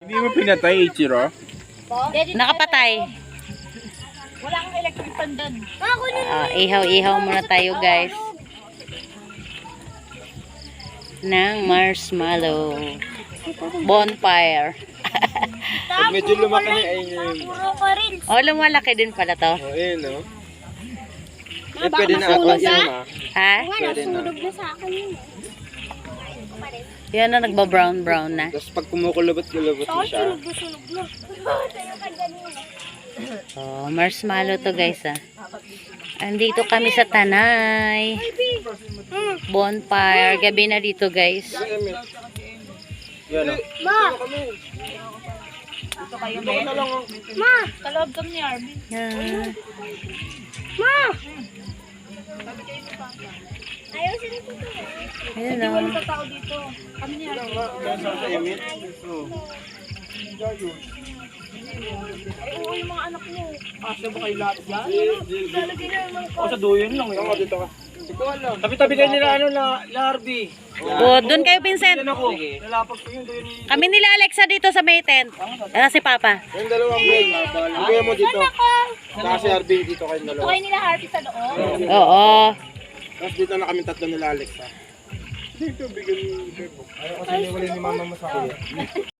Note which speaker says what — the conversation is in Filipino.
Speaker 1: Hindi mo pinatay, Ichiro?
Speaker 2: Nakapatay.
Speaker 3: Wala kang electric fan doon.
Speaker 2: Ihaw-ihaw muna tayo guys. Ng marshmallow. Bonfire.
Speaker 1: Pag medyo lumaki na ayun yun.
Speaker 2: Oh, lumalaki din pala to.
Speaker 1: O, ayun o. Eh, pwede na ako yan, ma.
Speaker 2: Ha?
Speaker 1: Pwede na.
Speaker 3: na sa akin yun.
Speaker 2: Yan na, nagba-brown-brown na.
Speaker 1: Tapos pag kumukulubot-kulubot na siya.
Speaker 3: Sunog na. Tayo ka ganun.
Speaker 2: Oh, marshmallow to guys ah. Andito kami sa Tanay. Bonfire. Gabi na dito guys.
Speaker 1: Yan o.
Speaker 3: Ma!
Speaker 1: Ito kayo, Ben.
Speaker 3: Ma! Kaloob kami ni Arvin.
Speaker 2: Yan.
Speaker 3: Ma! Ayusin ito.
Speaker 2: Ayun
Speaker 3: Hindi
Speaker 2: o.
Speaker 3: wala sa tao dito. Kami ni Arvin. Ay, oo, yung mga anak mo.
Speaker 1: Asa ba kayo lahat yan?
Speaker 3: Lalagyan na naman ko.
Speaker 1: Sa duyan lang eh. Dito ka. Tabi-tabi kayo nila ano na Larby.
Speaker 2: Oh, doon kayo Vincent.
Speaker 1: Ako. Nalapag ko yun doon.
Speaker 2: Kami nila Alexa dito sa may tent. Si Papa.
Speaker 1: Yung dalawang blade. Kuya mo dito. Saka si Arvin dito kayong dalawa.
Speaker 3: Okay nila Harvey sa loob.
Speaker 2: Oo.
Speaker 1: Tapos dito na kami tatlo nila Alexa. Dito bigyan mo. Ayaw kasi wala ni mama mo sa kuya.